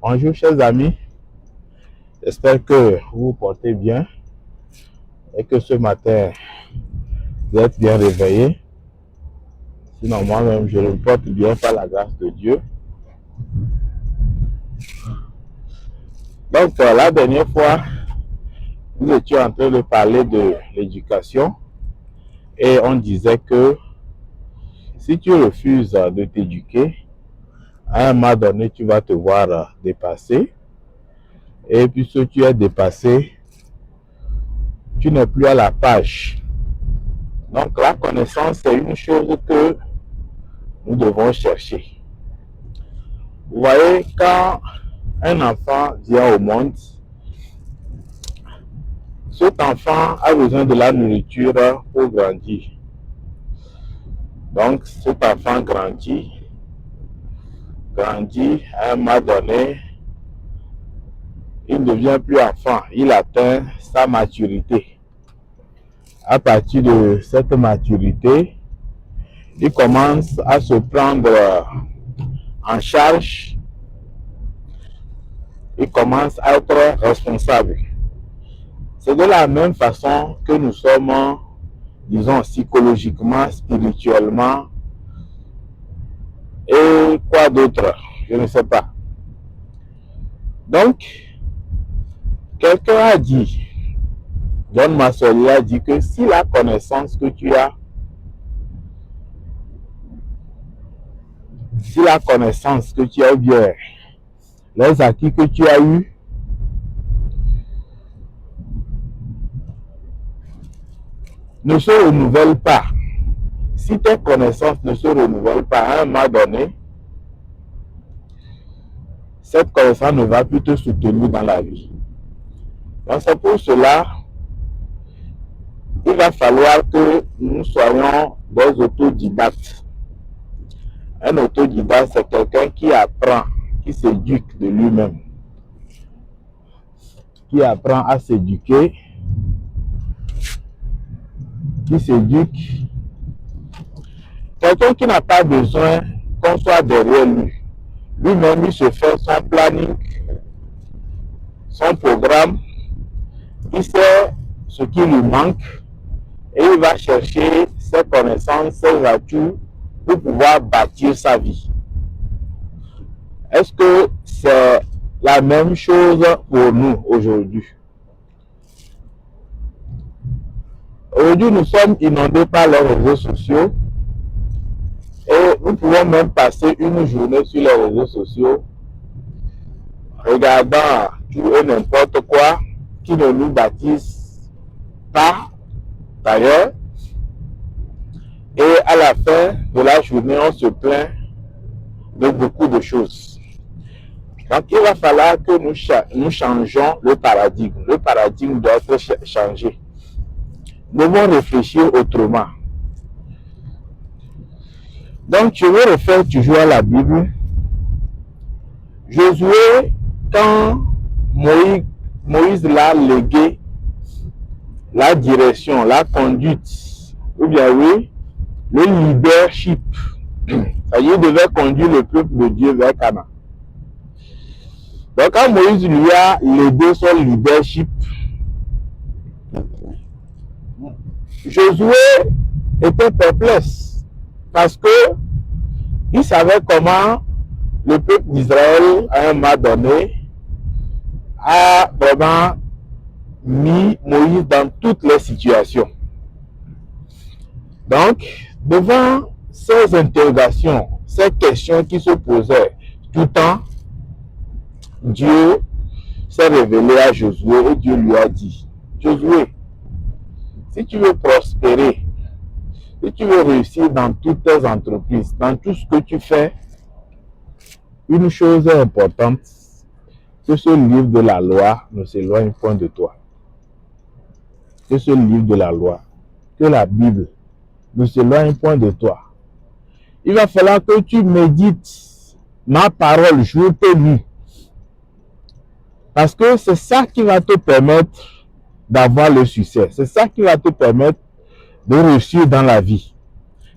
Bonjour chers amis, j'espère que vous vous portez bien et que ce matin vous êtes bien réveillés. Sinon moi-même je le porte bien par la grâce de Dieu. Donc la dernière fois, nous étions en train de parler de l'éducation et on disait que si tu refuses de t'éduquer, à un moment donné tu vas te voir dépassé et puisque tu es dépassé, tu n'es plus à la page. Donc la connaissance c'est une chose que nous devons chercher. Vous voyez, quand un enfant vient au monde, cet enfant a besoin de la nourriture pour grandir. Donc cet enfant grandit à un moment donné, il ne devient plus enfant, il atteint sa maturité. À partir de cette maturité, il commence à se prendre en charge, il commence à être responsable. C'est de la même façon que nous sommes, disons, psychologiquement, spirituellement, et quoi d'autre, je ne sais pas. Donc, quelqu'un a dit, John Massoli a dit que si la connaissance que tu as, ou bien les acquis que tu as eus, ne se renouvellent pas, si tes connaissances ne se renouvellent pas à un moment donné, cette connaissance ne va plus te soutenir dans la vie. Donc c'est pour cela il va falloir que nous soyons des autodidactes. Un autodidacte, c'est quelqu'un qui apprend, qui s'éduque de lui-même, qui apprend à s'éduquer, qui s'éduque. Quelqu'un qui n'a pas besoin qu'on soit derrière lui. Lui-même, il se fait son planning, son programme, il sait ce qui lui manque et il va chercher ses connaissances, ses atouts pour pouvoir bâtir sa vie. Est-ce que c'est la même chose pour nous aujourd'hui? Aujourd'hui, nous sommes inondés par les réseaux sociaux et nous pouvons même passer une journée sur les réseaux sociaux regardant tout et n'importe quoi qui ne nous bâtisse pas d'ailleurs. Et à la fin de la journée, on se plaint de beaucoup de choses. Donc, il va falloir que nous changeons le paradigme. Le paradigme doit être changé. Nous devons réfléchir autrement. Donc, je vais refaire toujours à la Bible. Josué, quand Moïse l'a légué la direction, la conduite, ou bien oui, le leadership, c'est-à-dire il devait conduire le peuple de Dieu vers Canaan. Donc, quand Moïse lui a légué son leadership, Josué était perplexe parce que il savait comment le peuple d'Israël, à un moment donné, a vraiment mis Moïse dans toutes les situations. Donc, devant ces interrogations, ces questions qui se posaient tout le temps, Dieu s'est révélé à Josué et Dieu lui a dit, Josué, si tu veux prospérer, si tu veux réussir dans toutes tes entreprises, dans tout ce que tu fais, une chose est importante, que ce livre de la loi ne s'éloigne point de toi. Que ce livre de la loi, que la Bible ne s'éloigne point de toi. Il va falloir que tu médites ma parole jour et nuit. Parce que c'est ça qui va te permettre d'avoir le succès. C'est ça qui va te permettre de réussir dans la vie.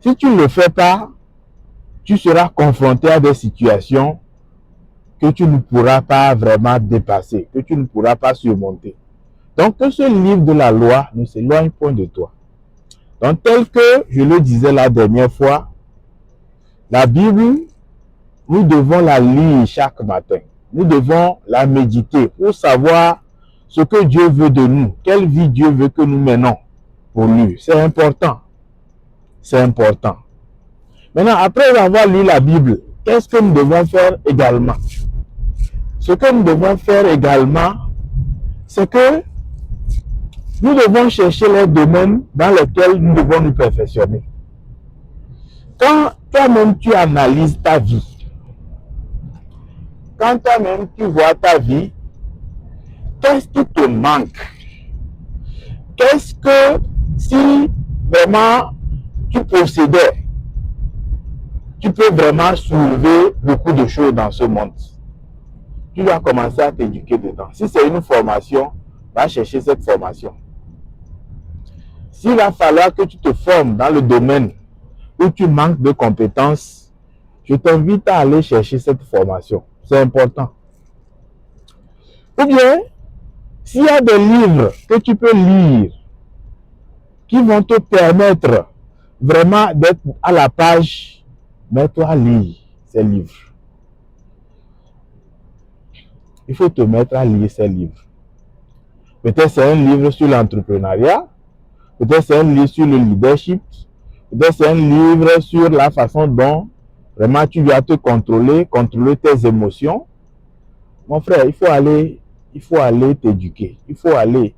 Si tu ne le fais pas, tu seras confronté à des situations que tu ne pourras pas vraiment dépasser, que tu ne pourras pas surmonter. Donc, que ce livre de la loi ne s'éloigne point de toi. Donc, tel que je le disais la dernière fois, la Bible, nous devons la lire chaque matin. Nous devons la méditer pour savoir ce que Dieu veut de nous, quelle vie Dieu veut que nous menons pour lui. C'est important. C'est important. Maintenant, après avoir lu la Bible, qu'est-ce que nous devons faire également? Ce que nous devons faire également, c'est que nous devons chercher les domaines dans lesquels nous devons nous perfectionner. Quand toi-même tu analyses ta vie, quand toi-même tu vois ta vie, qu'est-ce qui te manque? Qu'est-ce que si vraiment tu possédais, tu peux vraiment soulever beaucoup de choses dans ce monde? Tu vas commencer à t'éduquer dedans. Si c'est une formation, va chercher cette formation. S'il va falloir que tu te formes dans le domaine où tu manques de compétences, je t'invite à aller chercher cette formation. C'est important. Ou bien, s'il y a des livres que tu peux lire qui vont te permettre vraiment d'être à la page, mets-toi à lire ces livres. Il faut te mettre à lire ces livres. Peut-être c'est un livre sur l'entrepreneuriat, peut-être c'est un livre sur le leadership, peut-être c'est un livre sur la façon dont vraiment tu dois te contrôler tes émotions. Mon frère, il faut aller t'éduquer. Il faut aller.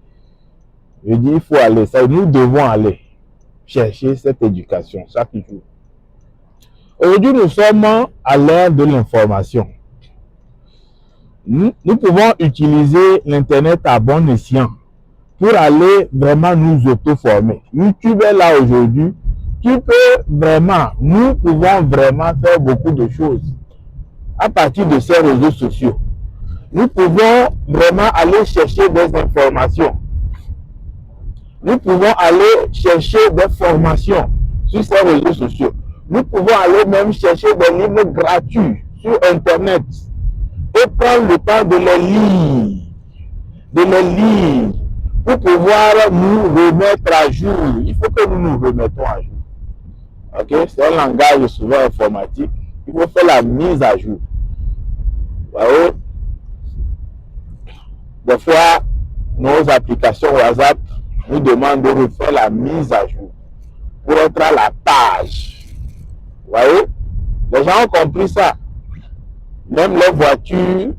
Je dis, il faut aller. Ça, nous devons aller chercher cette éducation chaque jour. Aujourd'hui, nous sommes à l'ère de l'information. Nous pouvons utiliser l'Internet à bon escient pour aller vraiment nous auto-former. YouTube est là aujourd'hui. Nous pouvons vraiment faire beaucoup de choses à partir de ces réseaux sociaux. Nous pouvons vraiment aller chercher des informations. Nous pouvons aller chercher des formations sur ces réseaux sociaux. Nous pouvons aller même chercher des livres gratuits sur Internet et prendre le temps de les lire, pour pouvoir nous remettre à jour. Il faut que nous nous remettons à jour. Ok, c'est un langage souvent informatique. Il faut faire la mise à jour. Voyez? Des fois, nos applications WhatsApp nous demandent de refaire la mise à jour pour être à la page. Vous voyez? Les gens ont compris ça. Même les voitures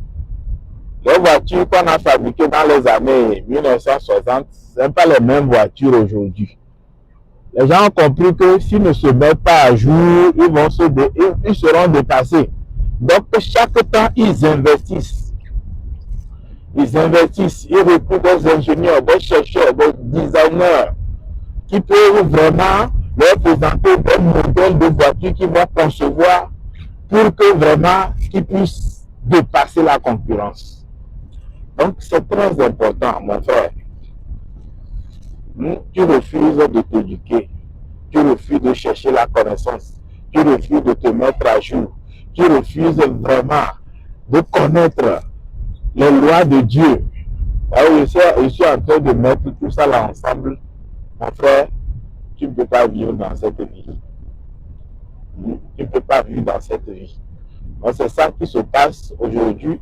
qu'on a fabriquées dans les années 1960, ce ne sont pas les mêmes voitures aujourd'hui. Les gens ont compris que s'ils ne se mettent pas à jour, ils seront dépassés. Donc, chaque temps, ils investissent. Ils recrutent des ingénieurs, des chercheurs, des designers qui peuvent vraiment leur présenter des modèles de voitures qu'ils vont concevoir pour que vraiment qu'ils puissent dépasser la concurrence. Donc, c'est très important, mon frère. Tu refuses de t'éduquer, tu refuses de chercher la connaissance, tu refuses de te mettre à jour, tu refuses vraiment de connaître les lois de Dieu. Alors, je suis en train de mettre tout ça là ensemble. Mon frère, tu ne peux pas vivre dans cette vie. Tu ne peux pas vivre dans cette vie. Donc, c'est ça qui se passe aujourd'hui.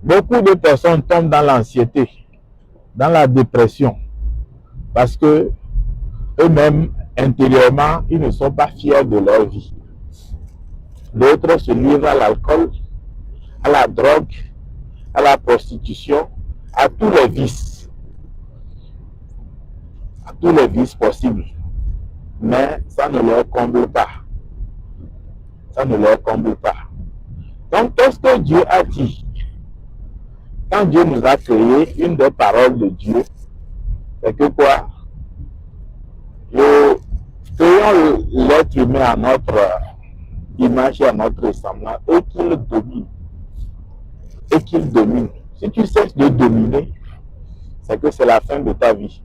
Beaucoup de personnes tombent dans l'anxiété, dans la dépression, parce que eux-mêmes, intérieurement, ils ne sont pas fiers de leur vie. D'autres se livrent à l'alcool, à la drogue, à la prostitution, à tous les vices. À tous les vices possibles. Mais ça ne leur comble pas. Ça ne leur comble pas. Donc, qu'est-ce que Dieu a dit? Quand Dieu nous a créé, une des paroles de Dieu, c'est que quoi? Créons l'être humain à notre image et à notre semblance, et qu'il domine. Et qu'il domine. Si tu cesses de dominer, c'est que c'est la fin de ta vie.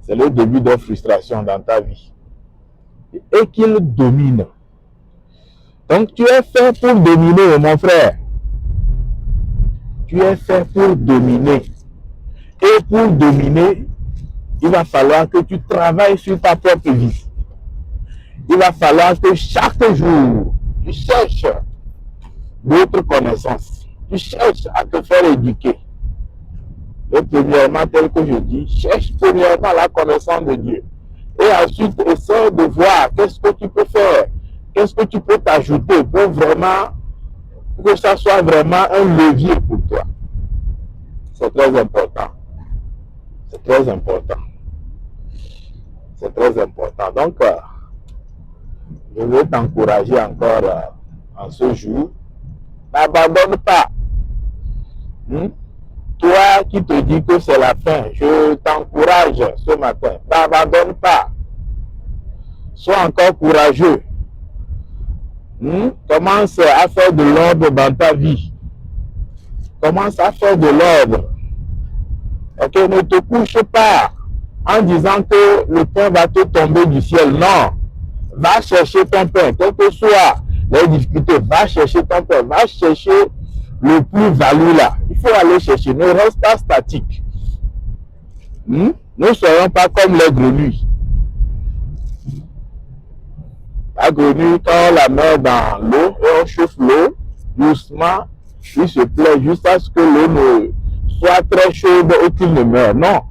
C'est le début de frustration dans ta vie. Et qu'il domine. Donc, tu es fait pour dominer, mon frère. Tu es fait pour dominer. Et pour dominer, il va falloir que tu travailles sur ta propre vie. Il va falloir que chaque jour, tu cherches d'autres connaissances. Tu cherches à te faire éduquer. Et premièrement, tel que je dis, cherche premièrement la connaissance de Dieu. Et ensuite, essaie de voir qu'est-ce que tu peux faire. Qu'est-ce que tu peux t'ajouter pour vraiment, que ça soit vraiment un levier pour toi. C'est très important. C'est très important. C'est très important. Donc, je veux t'encourager encore en ce jour. N'abandonne pas. Toi qui te dis que c'est la fin, je t'encourage ce matin. N'abandonne pas. Sois encore courageux. Commence à faire de l'ordre dans ta vie. Commence à faire de l'ordre. Ok, ne te couche pas en disant que le pain va te tomber du ciel. Non. Va chercher ton pain, quelles que soient les difficultés. Va chercher ton pain. Va chercher le plus-value là. Il faut aller chercher. Ne reste pas statique. Nous ne serons pas comme les grenouilles. La grenouille, quand on la met dans l'eau et on chauffe l'eau, doucement, il se plaît jusqu'à ce que l'eau ne soit très chaude et qu'il ne meure. Non.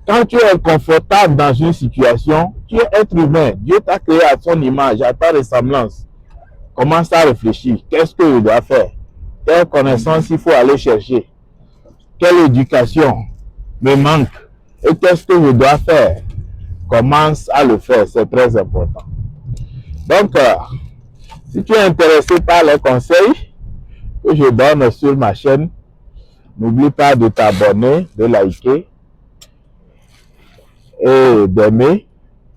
Quand tu es confortable dans une situation, tu es être humain. Dieu t'a créé à son image, à ta ressemblance. Commence à réfléchir. Qu'est-ce que je dois faire? Quelle connaissance il faut aller chercher? Quelle éducation me manque? Et qu'est-ce que je dois faire? Commence à le faire, c'est très important. Donc, si tu es intéressé par les conseils que je donne sur ma chaîne, n'oublie pas de t'abonner, de liker et d'aimer,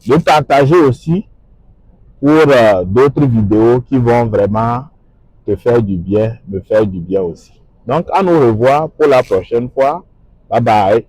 de partager aussi pour d'autres vidéos qui vont vraiment te faire du bien, me faire du bien aussi. Donc, à nous revoir pour la prochaine fois. Bye bye.